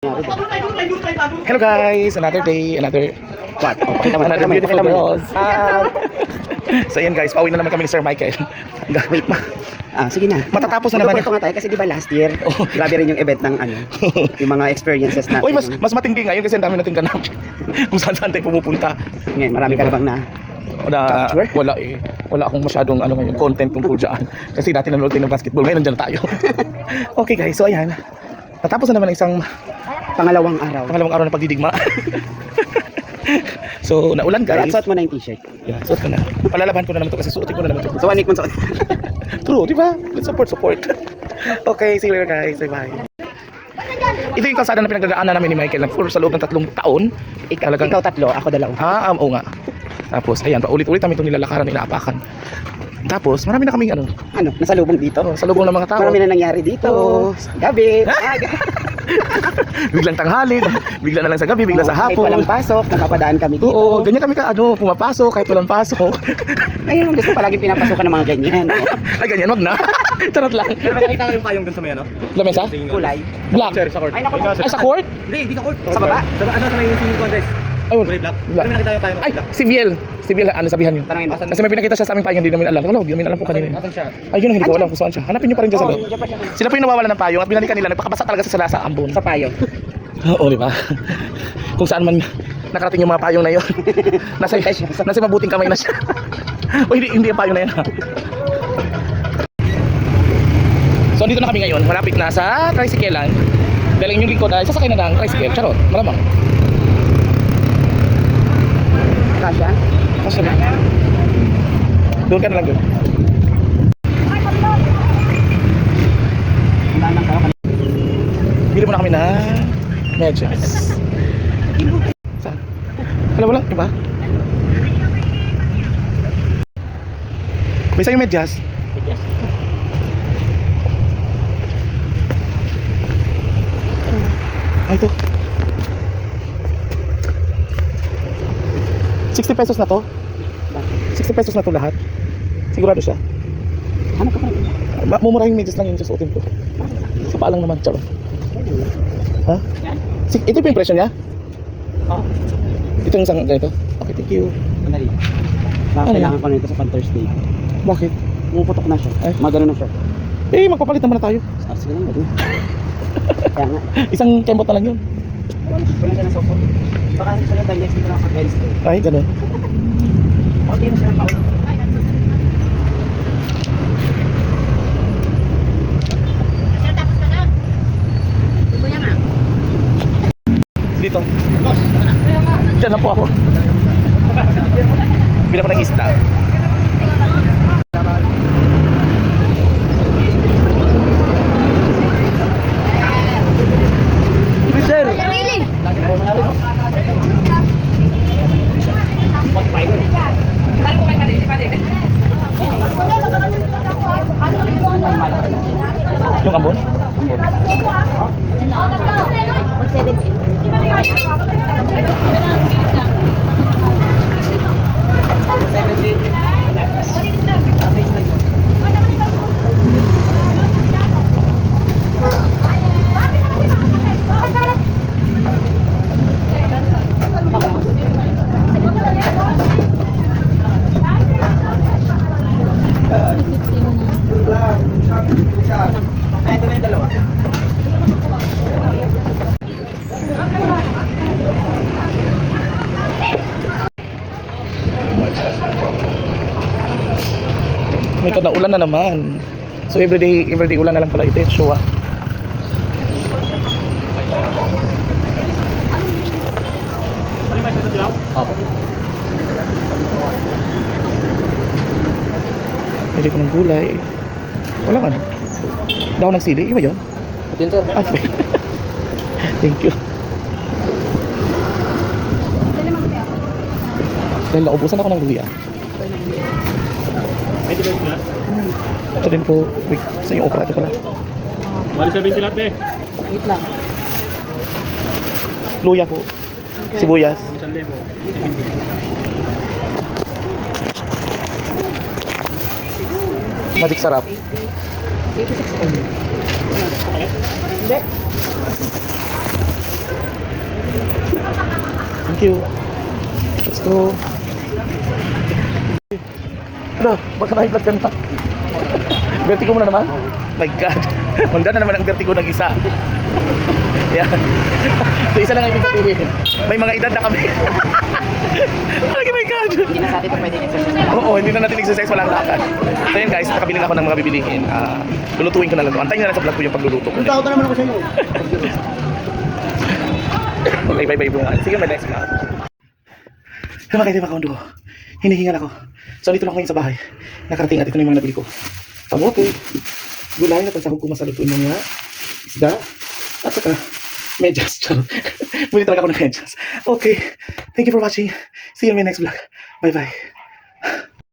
Hello guys, another day, another beautiful girls. So yan guys, pauwi na naman kami ni Sir Michael. Wait ma. Sige na. Matatapos na naman. Ito nga tayo kasi di ba last year, grabe rin yung event ng yung mga experiences natin. Uy, mas matindi ngayon kasi ang dami nating ganap. Kung saan tayo pumupunta. Ngayon, marami ka na bang Wala eh. Wala akong masyadong ngayon, content tungkol dyan. Kasi dati nanonood tayo ng basketball, ngayon nandiyan na tayo. Okay guys, so ayan. Natapos na naman isang pangalawang araw na pagdidigma. So, naulan guys. Suot mo na yung t-shirt. Yeah, suot ko na. Palalaban ko na naman ito kasi suotin ko na naman ito. So, anik mo suot. True, di ba? Let's support. Okay, see you later guys. Bye-bye. Ito yung kalsada na pinagdadaanan namin ni Michael sa loob ng 3 taon. Ikaw 3, ako 2. Oo nga. Tapos, ayan, paulit-ulit namin itong nilalakaran, inaapakan. Tapos, marami na kaming nasalubong dito. Salubong ng mga tao. Marami na nangyari dito. Gabi. Biglang tanghali, bigla na lang sa gabi, bigla sa hapon. Kahit walang pasok, napapadaan kami dito. Oo, ganyan kami pumapasok kahit walang pasok. Ayun, gusto palaging pinapasukan ng mga ganyan. Ay, ganyan, wag na. Charot lang. Pero nakita ko yung payong dun sa may Lamesa? Kulay. Black. Sa court. Ay, naku. Ay, sa court? Hindi sa court. Sa baba? Sa may swimming contest. Ayun. Kulay black. Black. Pero nakita yung payong Ay, black. si Viel, sabihan niyo. Tanongin mo. Kasi may pinakita siya sa aming payong, hindi namin alam. Hindi namin alam kung kanino. Asan siya? Ay, yun, hindi ko alam kung saan siya. Hanapin niyo pa rin dyan sa loob. Diyan pa siya. Sila po yung nawawala ng payong at binalikan nila, nagpakabasa talaga sa ambon. Sa payo. Oo, di ba? Kung saan man nakarating yung mga payong na yun. nasa mabuting kamay na siya. O hindi yung payong na yun. So dito na kami ngayon, malapit na sa tricyclean. Dahil yung lingkod ay sasakay na ng tricycle. Charot, malamang. Kasya? Kasi na. Doon ka na lang doon. Bili mo na kami na medyas. Saan? Alam mo lang, iba? May sa'yo medyas? Ay, ito. 60 pesos na to? 60 pesos na to lahat? Sigurado siya? Hanap ka pa rin. Mumurahing medyas lang yung susuotin ko. Sa paa lang naman, charot. Ha? Ito yung impression niya? Oo. Ito yung isang ganito? Okay, thank you. Sandali. Kailangan ko nito sa Thursday. Bakit? Pumuputok na siya. Ay. Magano na siya. Eh, magpapalit naman na tayo. Sige lang, gano'n. Kaya nga. Isang kembot na lang yun. Wala siya na sopot. Baka siya na dahil dito lang sa Wednesday. Ay, ganun. Okay na siya na paulit. Dito. Diyan na po ako. Bila ko ng isda. Yung ambon? Ito na yung dalawa. May ulan na naman. So everyday ulan na lang pala ito. Show ah. Opo. Pwede ko ng gulay. Wala ka na. Daw ng sili. Iba yun? Ito yun, sir. Ah, thank you. Dahil naubusan ako ng luya. May tiba sila? Ito din po. Wait, sa yung okra. Ito pala. Wali 70 lahat eh. Wait lang. Luya po. Sibuyas. 1,000. Magic sarap. 86. Hindi. Thank you. Let's go. Ano, baka na-high blood ka na. Vertigo mo na naman? My God. Manda na naman ang vertigo ng isa. Yan. So, isa lang ang ibig sabihin. May mga edad na kami. Lagi, my God. Hindi na sa atin pa pwede exercise. Oo, hindi na natin exercise, walang lakad. So yun guys, nakabili na ako ng mga bibilihin. Lulutuin ko na lang. Antayin nyo na lang sa vlog ko yung pagluluto ko. Tao naman ako sa inyo. Okay, bye-bye po nga. Sige, my next vlog. Kaya mga kakondo, hinihingal ako. So dito lang ako ngayon sa bahay. Nakarating at ito na yung mga nabili ko. Kamote, gulay na pansahog ko masalutuin mga isda, at saka medyas. Buli talaga ako ng medyas. Okay, thank you for watching. See you in my next vlog. Bye-bye.